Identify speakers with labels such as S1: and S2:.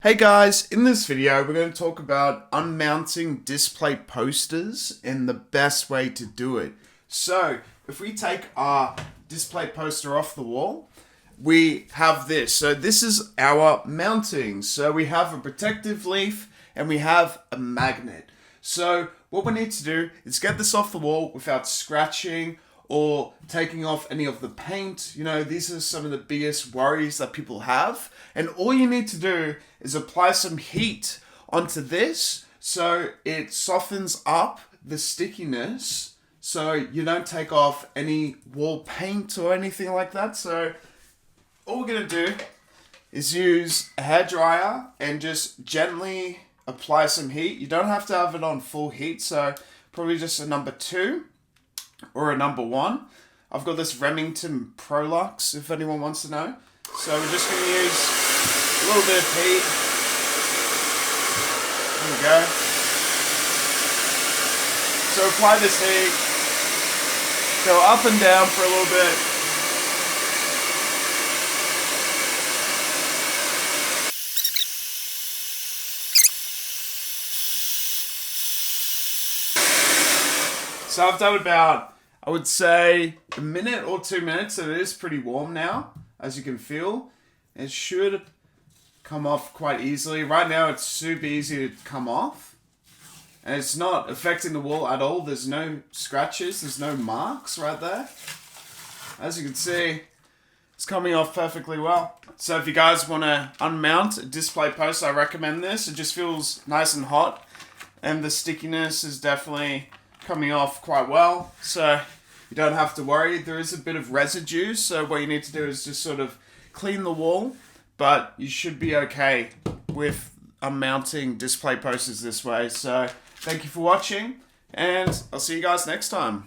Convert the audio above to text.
S1: Hey guys, in this video we're going to talk about unmounting Displate posters and the best way to do it. So if we take our Displate poster off the wall, we have this. So this is our mounting. So we have a protective leaf and we have a magnet. So what we need to do is get this off the wall without scratching or taking off any of the paint. You know, these are some of the biggest worries that people have. And all you need to do is apply some heat onto this so it softens up the stickiness so you don't take off any wall paint or anything like that. So all we're gonna do is use a hairdryer and just gently apply some heat. You don't have to have it on full heat, so probably just a number 2 or a number 1. I've got this Remington Prolux if anyone wants to know. So we're just going to use a little bit of heat. There we go. So apply this heat. Go up and down for a little bit. So I've done about, I would say, a minute or 2 minutes, and it is pretty warm now, as you can feel. It should come off quite easily. Right now it's super easy to come off, and it's not affecting the wall at all. There's no scratches, there's no marks right there. As you can see, it's coming off perfectly well. So if you guys want to unmount a display poster, I recommend this. It just feels nice and hot, and the stickiness is definitely coming off quite well, so you don't have to worry. There is a bit of residue, so what you need to do is just sort of clean the wall, but you should be okay with unmounting display posters this way. So thank you for watching, and I'll see you guys next time.